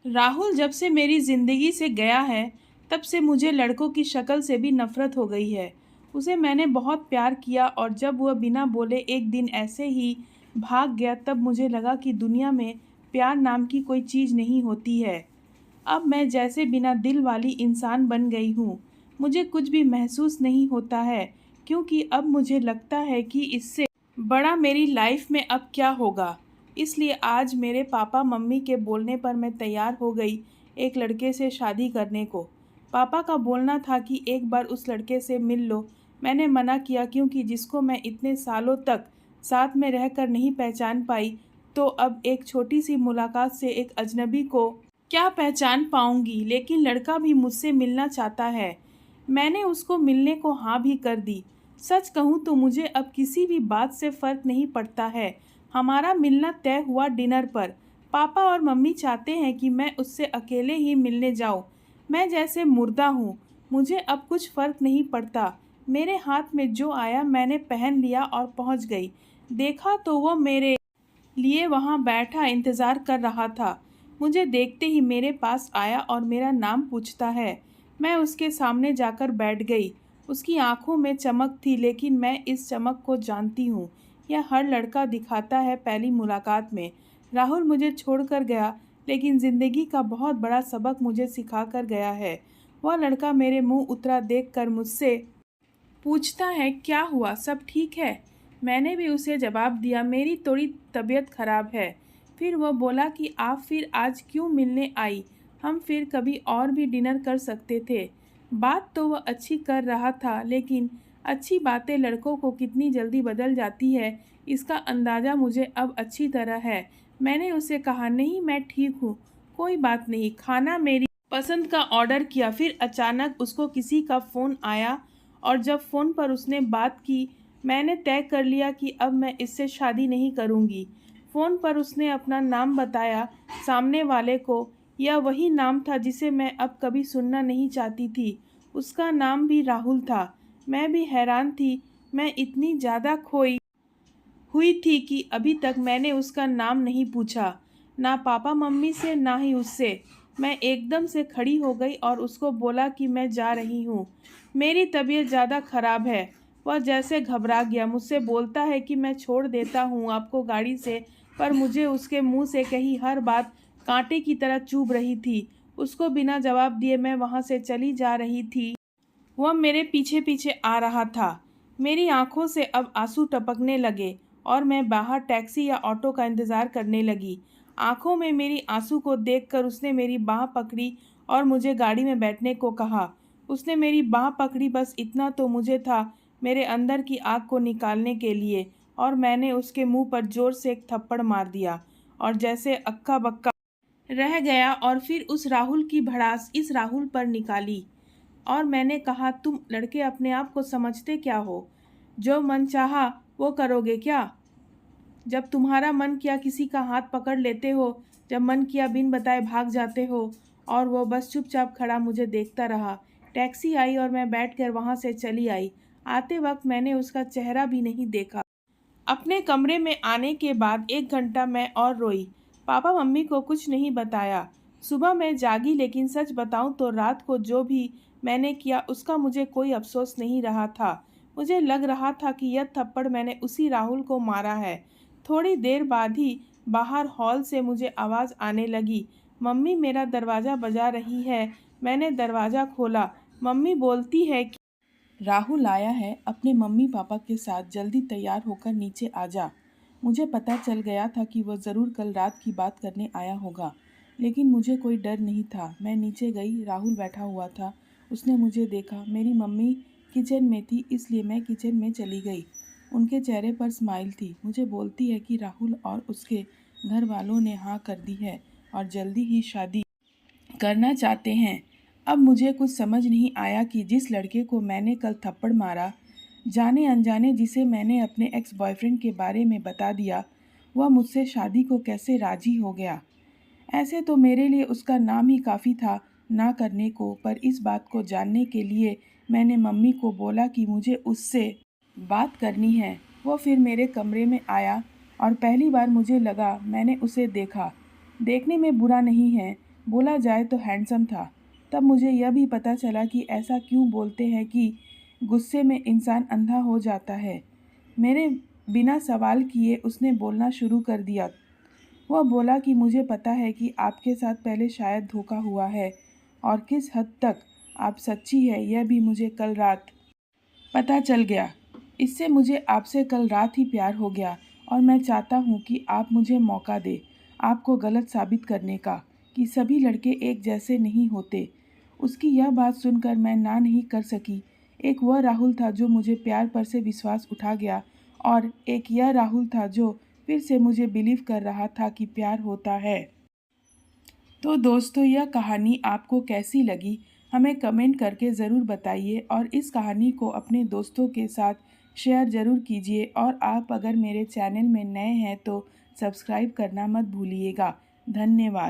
राहुल जब से मेरी ज़िंदगी से गया है, तब से मुझे लड़कों की शक्ल से भी नफ़रत हो गई है। उसे मैंने बहुत प्यार किया और जब वह बिना बोले एक दिन ऐसे ही भाग गया, तब मुझे लगा कि दुनिया में प्यार नाम की कोई चीज़ नहीं होती है। अब मैं जैसे बिना दिल वाली इंसान बन गई हूँ। मुझे कुछ भी महसूस नहीं होता है, क्योंकि अब मुझे लगता है कि इससे बड़ा मेरी लाइफ में अब क्या होगा। इसलिए आज मेरे पापा मम्मी के बोलने पर मैं तैयार हो गई एक लड़के से शादी करने को। पापा का बोलना था कि एक बार उस लड़के से मिल लो। मैंने मना किया, क्योंकि जिसको मैं इतने सालों तक साथ में रहकर नहीं पहचान पाई, तो अब एक छोटी सी मुलाकात से एक अजनबी को क्या पहचान पाऊंगी। लेकिन लड़का भी मुझसे मिलना चाहता है। मैंने उसको मिलने को हाँ भी कर दी। सच कहूँ तो मुझे अब किसी भी बात से फ़र्क नहीं पड़ता है। हमारा मिलना तय हुआ डिनर पर। पापा और मम्मी चाहते हैं कि मैं उससे अकेले ही मिलने जाऊँ। मैं जैसे मुर्दा हूँ, मुझे अब कुछ फ़र्क नहीं पड़ता। मेरे हाथ में जो आया मैंने पहन लिया और पहुँच गई। देखा तो वो मेरे लिए वहाँ बैठा इंतज़ार कर रहा था। मुझे देखते ही मेरे पास आया और मेरा नाम पूछता है। मैं उसके सामने जाकर बैठ गई। उसकी आंखों में चमक थी, लेकिन मैं इस चमक को जानती हूँ। यह हर लड़का दिखाता है पहली मुलाकात में। राहुल मुझे छोड़कर गया, लेकिन ज़िंदगी का बहुत बड़ा सबक मुझे सिखा कर गया है। वह लड़का मेरे मुंह उतरा देखकर मुझसे पूछता है, क्या हुआ, सब ठीक है? मैंने भी उसे जवाब दिया, मेरी थोड़ी तबीयत खराब है। फिर वह बोला कि आप फिर आज क्यों मिलने आई? हम फिर कभी और भी डिनर कर सकते थे। बात तो वह अच्छी कर रहा था, लेकिन अच्छी बातें लड़कों को कितनी जल्दी बदल जाती है, इसका अंदाज़ा मुझे अब अच्छी तरह है। मैंने उसे कहा, नहीं मैं ठीक हूँ, कोई बात नहीं। खाना मेरी पसंद का ऑर्डर किया। फिर अचानक उसको किसी का फ़ोन आया और जब फ़ोन पर उसने बात की, मैंने तय कर लिया कि अब मैं इससे शादी नहीं करूँगी। फ़ोन पर उसने अपना नाम बताया सामने वाले को। यह वही नाम था जिसे मैं अब कभी सुनना नहीं चाहती थी। उसका नाम भी राहुल था। मैं भी हैरान थी। मैं इतनी ज़्यादा खोई हुई थी कि अभी तक मैंने उसका नाम नहीं पूछा, ना पापा मम्मी से ना ही उससे। मैं एकदम से खड़ी हो गई और उसको बोला कि मैं जा रही हूँ, मेरी तबीयत ज़्यादा ख़राब है। वह जैसे घबरा गया, मुझसे बोलता है कि मैं छोड़ देता हूँ आपको गाड़ी से, पर मुझे उसके मुंह से कही हर बात कांटे की तरह चुभ रही थी। उसको बिना जवाब दिए मैं वहाँ से चली जा रही थी। वह मेरे पीछे पीछे आ रहा था। मेरी आंखों से अब आंसू टपकने लगे और मैं बाहर टैक्सी या ऑटो का इंतज़ार करने लगी। आंखों में मेरी आंसू को देखकर उसने मेरी बाह पकड़ी और मुझे गाड़ी में बैठने को कहा। उसने मेरी बाह पकड़ी, बस इतना तो मुझे था, मेरे अंदर की आग को निकालने के लिए, और मैंने उसके मुंह पर जोर से एक थप्पड़ मार दिया और जैसे अक्का बक्का रह गया। और फिर उस राहुल की भड़ास इस राहुल पर निकाली और मैंने कहा, तुम लड़के अपने आप को समझते क्या हो? जो मन चाहा वो करोगे क्या? जब तुम्हारा मन किया किसी का हाथ पकड़ लेते हो, जब मन किया बिन बताए भाग जाते हो। और वो बस चुपचाप खड़ा मुझे देखता रहा। टैक्सी आई और मैं बैठकर वहाँ से चली आई। आते वक्त मैंने उसका चेहरा भी नहीं देखा। अपने कमरे में आने के बाद 1 घंटा मैं और रोई। पापा मम्मी को कुछ नहीं बताया। सुबह मैं जागी, लेकिन सच बताऊं तो रात को जो भी मैंने किया उसका मुझे कोई अफसोस नहीं रहा था। मुझे लग रहा था कि यह थप्पड़ मैंने उसी राहुल को मारा है। थोड़ी देर बाद ही बाहर हॉल से मुझे आवाज़ आने लगी, मम्मी मेरा दरवाज़ा बजा रही है। मैंने दरवाज़ा खोला। मम्मी बोलती है कि राहुल आया है अपने मम्मी पापा के साथ, जल्दी तैयार होकर नीचे आ जा। मुझे पता चल गया था कि वह ज़रूर कल रात की बात करने आया होगा, लेकिन मुझे कोई डर नहीं था। मैं नीचे गई, राहुल बैठा हुआ था। उसने मुझे देखा। मेरी मम्मी किचन में थी, इसलिए मैं किचन में चली गई। उनके चेहरे पर स्माइल थी। मुझे बोलती है कि राहुल और उसके घर वालों ने हाँ कर दी है और जल्दी ही शादी करना चाहते हैं। अब मुझे कुछ समझ नहीं आया कि जिस लड़के को मैंने कल थप्पड़ मारा, जाने अनजाने जिसे मैंने अपने एक्स बॉयफ्रेंड के बारे में बता दिया, वह मुझसे शादी को कैसे राजी हो गया। ऐसे तो मेरे लिए उसका नाम ही काफ़ी था ना करने को, पर इस बात को जानने के लिए मैंने मम्मी को बोला कि मुझे उससे बात करनी है। वो फिर मेरे कमरे में आया और पहली बार मुझे लगा मैंने उसे देखा। देखने में बुरा नहीं है, बोला जाए तो हैंडसम था। तब मुझे यह भी पता चला कि ऐसा क्यों बोलते हैं कि गुस्से में इंसान अंधा हो जाता है। मेरे बिना सवाल किए उसने बोलना शुरू कर दिया। वह बोला कि मुझे पता है कि आपके साथ पहले शायद धोखा हुआ है और किस हद तक आप सच्ची है यह भी मुझे कल रात पता चल गया। इससे मुझे आपसे कल रात ही प्यार हो गया और मैं चाहता हूँ कि आप मुझे मौका दें आपको गलत साबित करने का कि सभी लड़के एक जैसे नहीं होते। उसकी यह बात सुनकर मैं ना नहीं कर सकी। एक वह राहुल था जो मुझे प्यार पर से विश्वास उठा गया और एक यह राहुल था जो फिर से मुझे बिलीव कर रहा था कि प्यार होता है। तो दोस्तों यह कहानी आपको कैसी लगी हमें कमेंट करके ज़रूर बताइए और इस कहानी को अपने दोस्तों के साथ शेयर ज़रूर कीजिए और आप अगर मेरे चैनल में नए हैं तो सब्सक्राइब करना मत भूलिएगा। धन्यवाद।